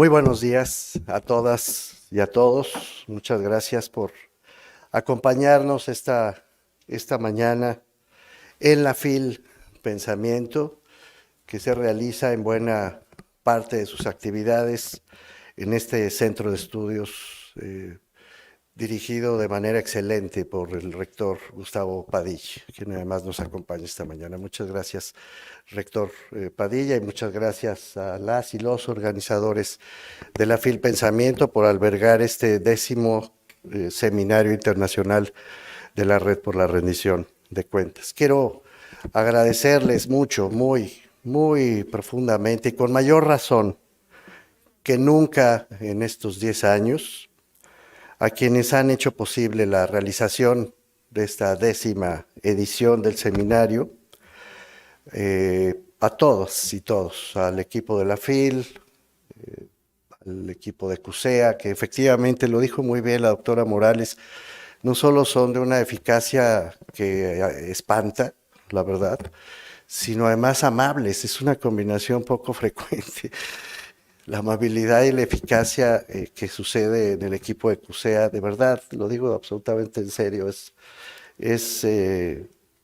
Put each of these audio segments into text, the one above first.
Muy buenos días a todas y a todos. Muchas gracias por acompañarnos esta mañana en la FIL Pensamiento, que se realiza en buena parte de sus actividades en este centro de estudios dirigido de manera excelente por el rector Gustavo Padilla, quien además nos acompaña esta mañana. Muchas gracias, rector Padilla, y muchas gracias a las y los organizadores de la FIL Pensamiento por albergar este 10º Seminario Internacional de la Red por la Rendición de Cuentas. Quiero agradecerles mucho, muy profundamente y con mayor razón que nunca en estos 10 años a quienes han hecho posible la realización de esta 10ª edición del seminario, a todos y todos, al equipo de la FIL, al equipo de CUSEA, que efectivamente lo dijo muy bien la doctora Morales, no solo son de una eficacia que espanta, la verdad, sino además amables. Es una combinación poco frecuente. La amabilidad y la eficacia que sucede en el equipo de CUSEA, de verdad, lo digo absolutamente en serio, es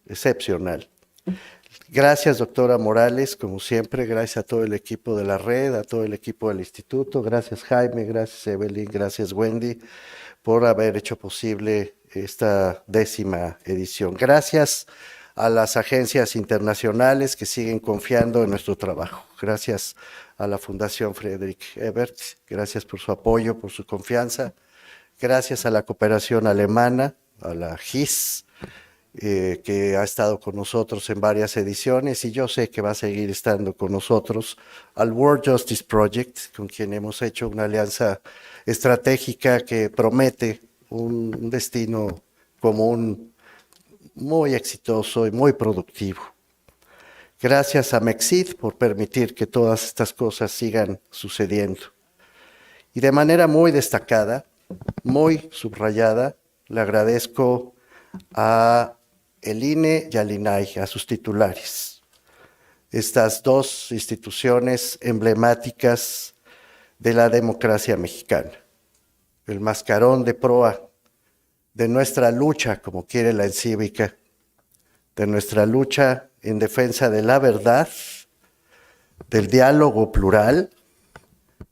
excepcional. Gracias, doctora Morales, como siempre, gracias a todo el equipo de la red, a todo el equipo del instituto, gracias Jaime, gracias Evelyn, gracias Wendy, por haber hecho posible esta 10ª edición. Gracias a las agencias internacionales que siguen confiando en nuestro trabajo. Gracias a la Fundación Friedrich Ebert, gracias por su apoyo, por su confianza. Gracias a la cooperación alemana, a la GIS, que ha estado con nosotros en varias ediciones y yo sé que va a seguir estando con nosotros, al World Justice Project, con quien hemos hecho una alianza estratégica que promete un destino común muy exitoso y muy productivo. Gracias a Mexid por permitir que todas estas cosas sigan sucediendo. Y de manera muy destacada, muy subrayada, le agradezco a el INE y al INAI, a sus titulares. Estas dos instituciones emblemáticas de la democracia mexicana. El mascarón de proa de nuestra lucha, como quiere la encívica, de nuestra lucha en defensa de la verdad, del diálogo plural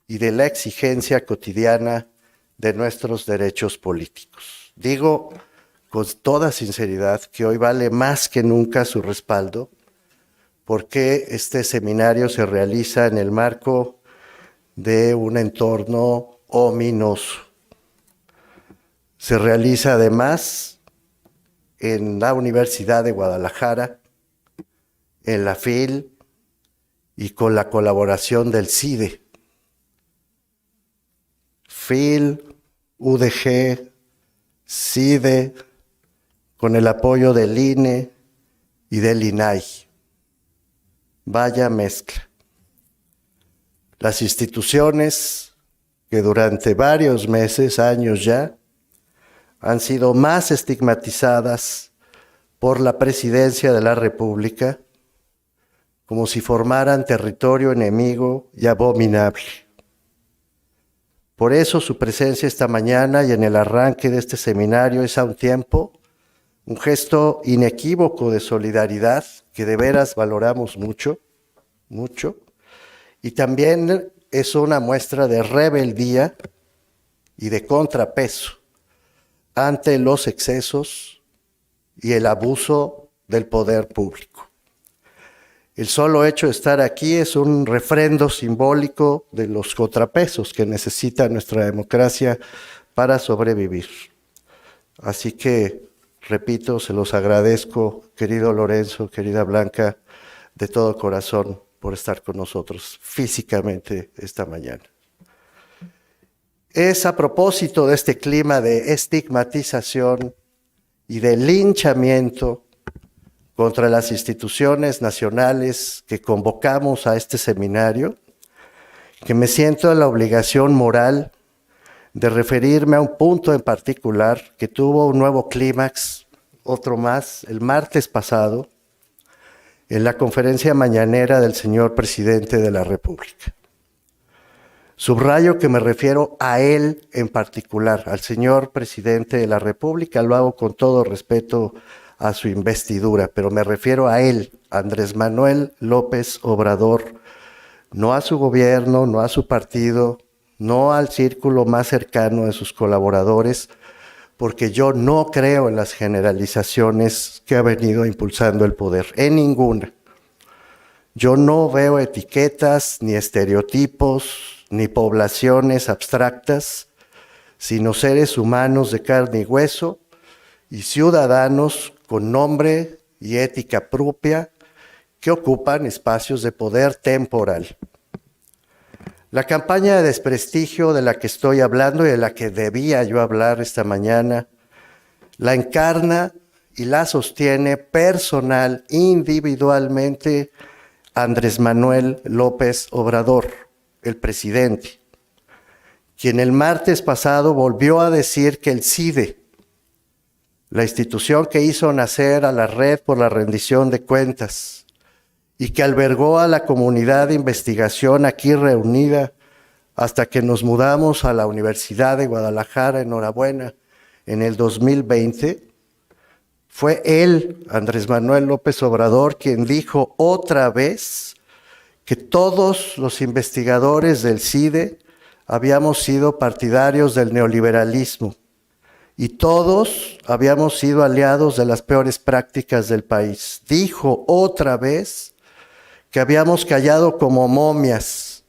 y de la exigencia cotidiana de nuestros derechos políticos. Digo con toda sinceridad que hoy vale más que nunca su respaldo, porque este seminario se realiza en el marco de un entorno ominoso. Se realiza además en la Universidad de Guadalajara, en la FIL y con la colaboración del CIDE. FIL, UDG, CIDE, con el apoyo del INE y del INAI. Vaya mezcla. Las instituciones que durante varios meses, años ya, han sido más estigmatizadas por la Presidencia de la República como si formaran territorio enemigo y abominable. Por eso su presencia esta mañana y en el arranque de este seminario es a un tiempo un gesto inequívoco de solidaridad que de veras valoramos mucho, y también es una muestra de rebeldía y de contrapeso ante los excesos y el abuso del poder público. El solo hecho de estar aquí es un refrendo simbólico de los contrapesos que necesita nuestra democracia para sobrevivir. Así que, repito, se los agradezco, querido Lorenzo, querida Blanca, de todo corazón por estar con nosotros físicamente esta mañana. Es a propósito de este clima de estigmatización y de linchamiento contra las instituciones nacionales que convocamos a este seminario, que me siento en la obligación moral de referirme a un punto en particular que tuvo un nuevo clímax, otro más, el martes pasado, en la conferencia mañanera del señor presidente de la República. Subrayo que me refiero a él en particular, al señor presidente de la República. Lo hago con todo respeto a su investidura, pero me refiero a él, Andrés Manuel López Obrador, no a su gobierno, no a su partido, no al círculo más cercano de sus colaboradores, porque yo no creo en las generalizaciones que ha venido impulsando el poder, en ninguna. Yo no veo etiquetas, ni estereotipos, ni poblaciones abstractas, sino seres humanos de carne y hueso y ciudadanos con nombre y ética propia que ocupan espacios de poder temporal. La campaña de desprestigio de la que estoy hablando y de la que debía yo hablar esta mañana, la encarna y la sostiene personal, individualmente, Andrés Manuel López Obrador, el presidente, quien el martes pasado volvió a decir que el CIDE, la institución que hizo nacer a la Red por la Rendición de Cuentas y que albergó a la comunidad de investigación aquí reunida hasta que nos mudamos a la Universidad de Guadalajara, enhorabuena, en el 2020, fue él, Andrés Manuel López Obrador, quien dijo otra vez que todos los investigadores del CIDE habíamos sido partidarios del neoliberalismo y todos habíamos sido aliados de las peores prácticas del país. Dijo otra vez que habíamos callado como momias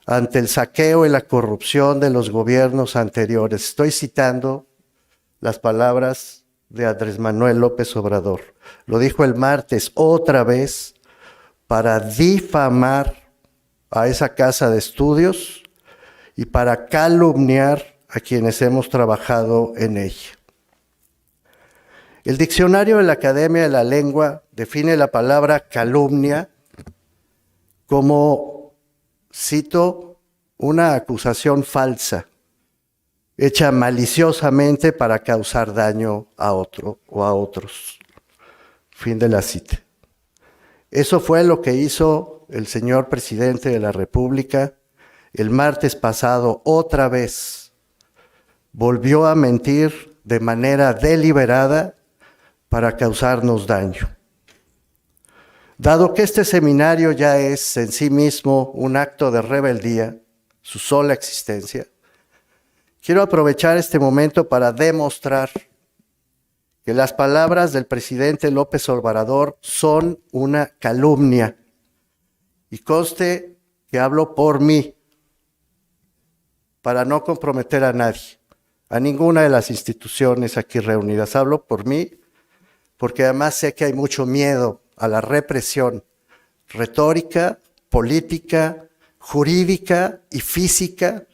ante el saqueo y la corrupción de los gobiernos anteriores. Estoy citando las palabras de Andrés Manuel López Obrador. Lo dijo el martes otra vez para difamar a esa casa de estudios y para calumniar a quienes hemos trabajado en ella. El diccionario de la Academia de la Lengua define la palabra calumnia como, cito, una acusación falsa, hecha maliciosamente para causar daño a otro o a otros. Fin de la cita. Eso fue lo que hizo el señor presidente de la República el martes pasado otra vez. Volvió a mentir de manera deliberada para causarnos daño. Dado que este seminario ya es en sí mismo un acto de rebeldía, su sola existencia, quiero aprovechar este momento para demostrar que las palabras del presidente López Obrador son una calumnia. Y conste que hablo por mí, para no comprometer a nadie, a ninguna de las instituciones aquí reunidas. Hablo por mí, porque además sé que hay mucho miedo a la represión retórica, política, jurídica y física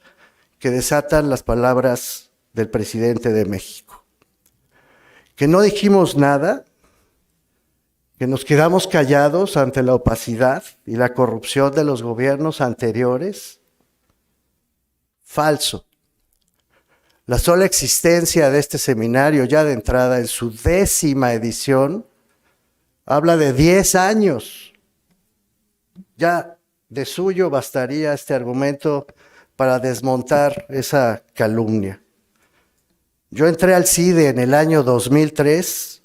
que desatan las palabras del presidente de México. Que no dijimos nada, que nos quedamos callados ante la opacidad y la corrupción de los gobiernos anteriores. Falso. La sola existencia de este seminario, ya de entrada en su 10ª edición, habla de 10 años. Ya de suyo bastaría este argumento para desmontar esa calumnia. Yo entré al CIDE en el año 2003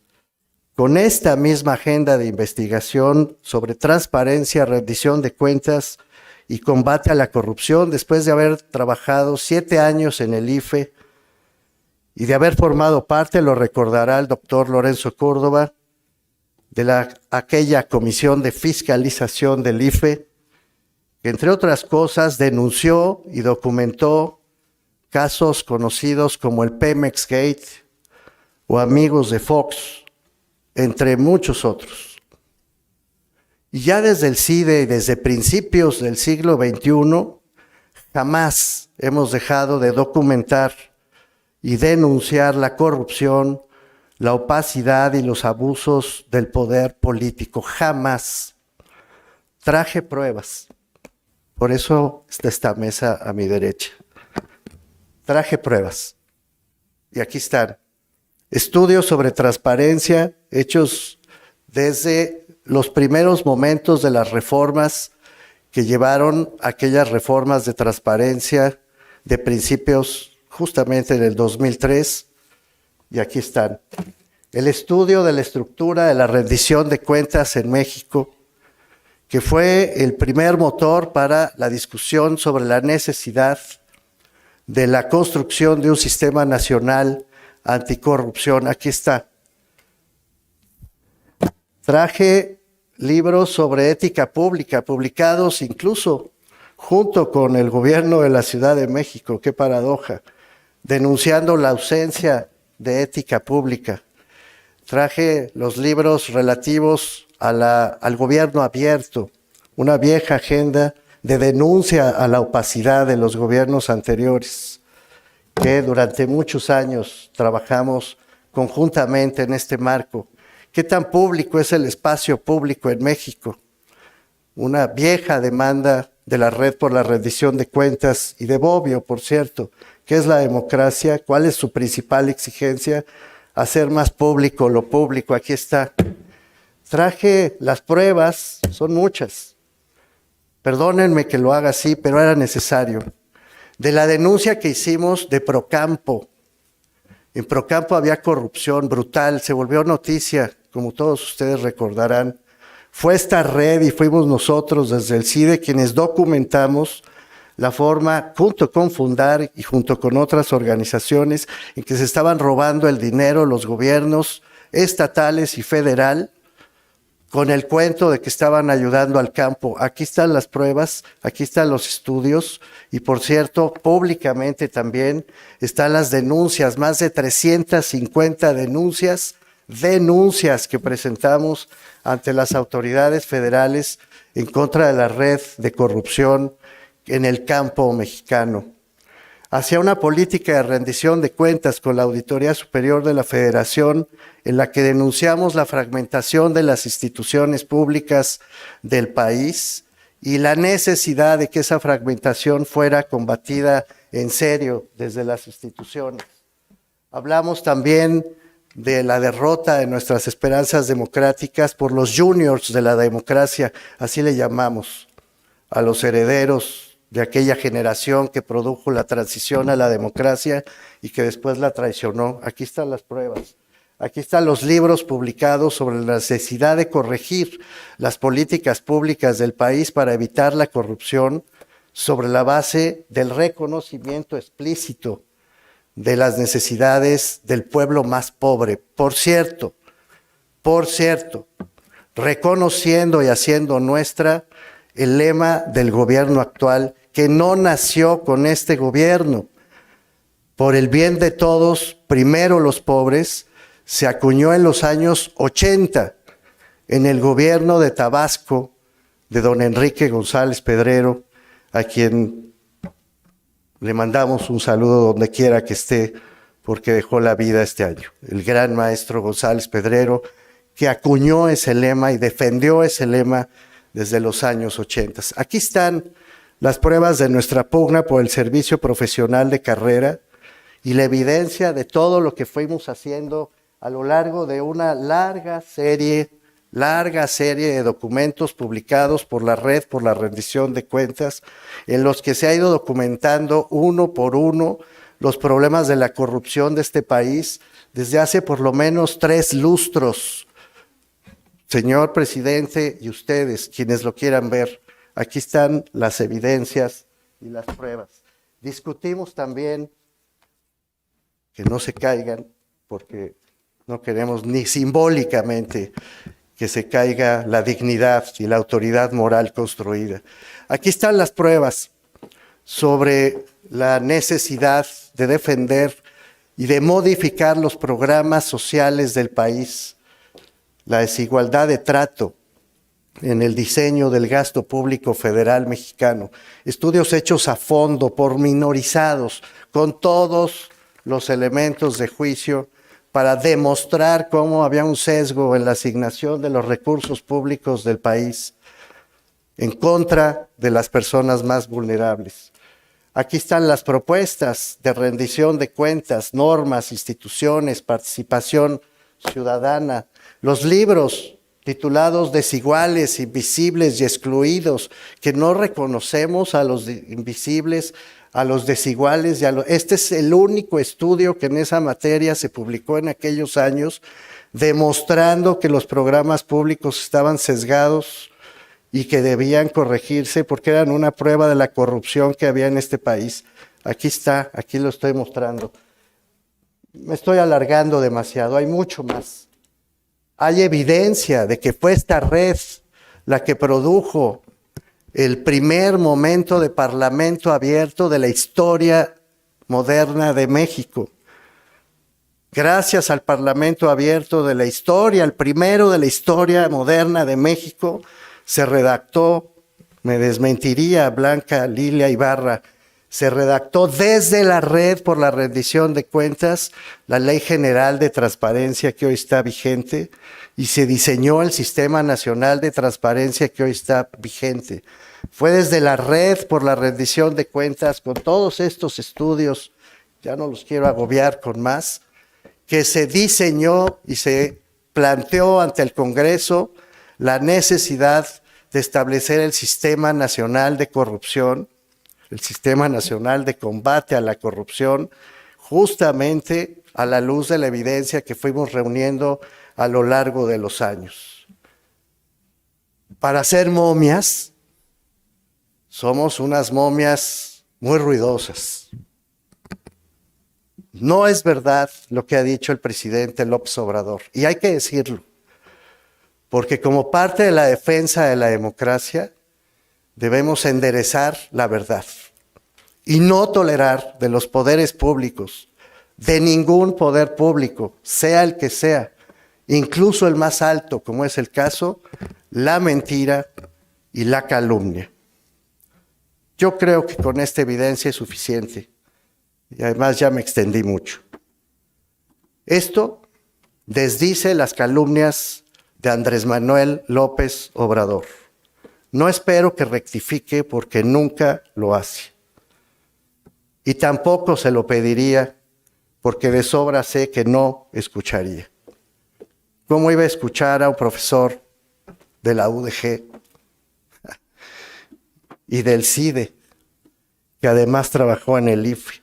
con esta misma agenda de investigación sobre transparencia, rendición de cuentas y combate a la corrupción, después de haber trabajado 7 años en el IFE y de haber formado parte, lo recordará el doctor Lorenzo Córdoba, de aquella comisión de fiscalización del IFE, que entre otras cosas denunció y documentó casos conocidos como el Pemex Gate o Amigos de Fox, entre muchos otros. Y ya desde el CIDE y desde principios del siglo XXI, jamás hemos dejado de documentar y denunciar la corrupción, la opacidad y los abusos del poder político. Jamás. Traje pruebas. Por eso está esta mesa a mi derecha. Traje pruebas. Y aquí están. Estudios sobre transparencia hechos desde los primeros momentos de las reformas que llevaron aquellas reformas de transparencia de principios justamente en el 2003, y aquí están. El estudio de la estructura de la rendición de cuentas en México, que fue el primer motor para la discusión sobre la necesidad de la construcción de un sistema nacional anticorrupción. Aquí está. Traje libros sobre ética pública, publicados incluso junto con el gobierno de la Ciudad de México, qué paradoja, denunciando la ausencia de ética pública. Traje los libros relativos al gobierno abierto, una vieja agenda de denuncia a la opacidad de los gobiernos anteriores, que durante muchos años trabajamos conjuntamente en este marco. ¿Qué tan público es el espacio público en México? Una vieja demanda de la Red por la Rendición de Cuentas y de Bobbio, por cierto. ¿Qué es la democracia? ¿Cuál es su principal exigencia? Hacer más público lo público. Aquí está. Traje las pruebas, son muchas. Perdónenme que lo haga así, pero era necesario. De la denuncia que hicimos de Procampo. En Procampo había corrupción brutal, se volvió noticia, como todos ustedes recordarán. Fue esta red y fuimos nosotros desde el CIDE quienes documentamos la forma, junto con Fundar y junto con otras organizaciones, en que se estaban robando el dinero los gobiernos estatales y federal, con el cuento de que estaban ayudando al campo. Aquí están las pruebas, aquí están los estudios y, por cierto, públicamente también están las denuncias, más de 350 denuncias que presentamos ante las autoridades federales en contra de la red de corrupción en el campo mexicano. Hacia una política de rendición de cuentas con la Auditoría Superior de la Federación, en la que denunciamos la fragmentación de las instituciones públicas del país y la necesidad de que esa fragmentación fuera combatida en serio desde las instituciones. Hablamos también de la derrota de nuestras esperanzas democráticas por los juniors de la democracia, así le llamamos, a los herederos de aquella generación que produjo la transición a la democracia y que después la traicionó. Aquí están las pruebas. Aquí están los libros publicados sobre la necesidad de corregir las políticas públicas del país para evitar la corrupción sobre la base del reconocimiento explícito de las necesidades del pueblo más pobre. Por cierto, reconociendo y haciendo nuestra el lema del gobierno actual, que no nació con este gobierno. Por el bien de todos, primero los pobres, se acuñó en los años 80 en el gobierno de Tabasco de don Enrique González Pedrero, a quien le mandamos un saludo donde quiera que esté, porque dejó la vida este año. El gran maestro González Pedrero, que acuñó ese lema y defendió ese lema desde los años 80. Aquí están las pruebas de nuestra pugna por el servicio profesional de carrera y la evidencia de todo lo que fuimos haciendo a lo largo de una larga serie de documentos publicados por la Red por la Rendición de Cuentas, en los que se ha ido documentando uno por uno los problemas de la corrupción de este país desde hace por lo menos 3 lustros. Señor presidente y ustedes, quienes lo quieran ver, aquí están las evidencias y las pruebas. Discutimos también que no se caigan, porque no queremos ni simbólicamente que se caiga la dignidad y la autoridad moral construida. Aquí están las pruebas sobre la necesidad de defender y de modificar los programas sociales del país, la desigualdad de trato en el diseño del gasto público federal mexicano, estudios hechos a fondo, pormenorizados, con todos los elementos de juicio para demostrar cómo había un sesgo en la asignación de los recursos públicos del país en contra de las personas más vulnerables. Aquí están las propuestas de rendición de cuentas, normas, instituciones, participación ciudadana, los libros titulados Desiguales, Invisibles y Excluidos, que no reconocemos a los invisibles, a los desiguales. Este es el único estudio que en esa materia se publicó en aquellos años, demostrando que los programas públicos estaban sesgados y que debían corregirse porque eran una prueba de la corrupción que había en este país. Aquí está, aquí lo estoy mostrando. Me estoy alargando demasiado, hay mucho más. Hay evidencia de que fue esta red la que produjo el primer momento de parlamento abierto de la historia moderna de México. Gracias al parlamento abierto de la historia, el primero de la historia moderna de México, se redactó, me desmentiría Blanca Lilia Ibarra, se redactó desde la Red por la Rendición de Cuentas la Ley General de Transparencia que hoy está vigente y se diseñó el Sistema Nacional de Transparencia que hoy está vigente. Fue desde la Red por la Rendición de Cuentas, con todos estos estudios, ya no los quiero agobiar con más, que se diseñó y se planteó ante el Congreso la necesidad de establecer el Sistema Nacional de Corrupción, el Sistema Nacional de Combate a la Corrupción, justamente a la luz de la evidencia que fuimos reuniendo a lo largo de los años. Para hacer momias, somos unas momias muy ruidosas. No es verdad lo que ha dicho el presidente López Obrador, y hay que decirlo, porque como parte de la defensa de la democracia, debemos enderezar la verdad y no tolerar de los poderes públicos, de ningún poder público, sea el que sea, incluso el más alto, como es el caso, la mentira y la calumnia. Yo creo que con esta evidencia es suficiente y además ya me extendí mucho. Esto desdice las calumnias de Andrés Manuel López Obrador. No espero que rectifique porque nunca lo hace. Y tampoco se lo pediría porque de sobra sé que no escucharía. ¿Cómo iba a escuchar a un profesor de la UDG y del CIDE, que además trabajó en el IFE?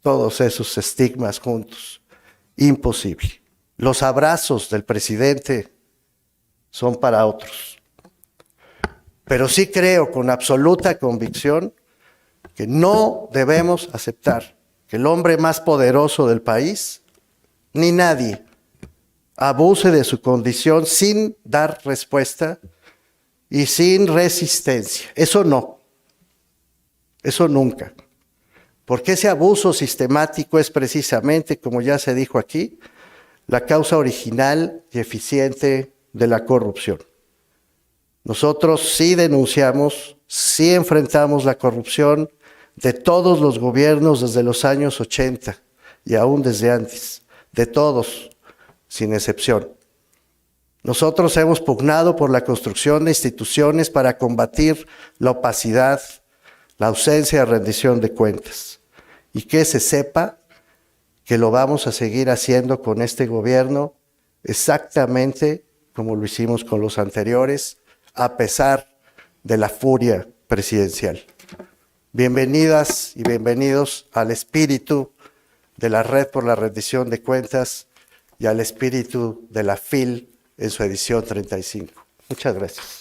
Todos esos estigmas juntos. Imposible. Los abrazos del presidente son para otros. Pero sí creo con absoluta convicción que no debemos aceptar que el hombre más poderoso del país, ni nadie, abuse de su condición sin dar respuesta y sin resistencia. Eso no. Eso nunca. Porque ese abuso sistemático es precisamente, como ya se dijo aquí, la causa original y eficiente de la corrupción. Nosotros sí denunciamos, sí enfrentamos la corrupción de todos los gobiernos desde los años 80 y aún desde antes, de todos, sin excepción. Nosotros hemos pugnado por la construcción de instituciones para combatir la opacidad, la ausencia de rendición de cuentas. Y que se sepa que lo vamos a seguir haciendo con este gobierno exactamente como lo hicimos con los anteriores, a pesar de la furia presidencial. Bienvenidas y bienvenidos al espíritu de la Red por la Rendición de Cuentas y al espíritu de la FIL en su edición 35. Muchas gracias.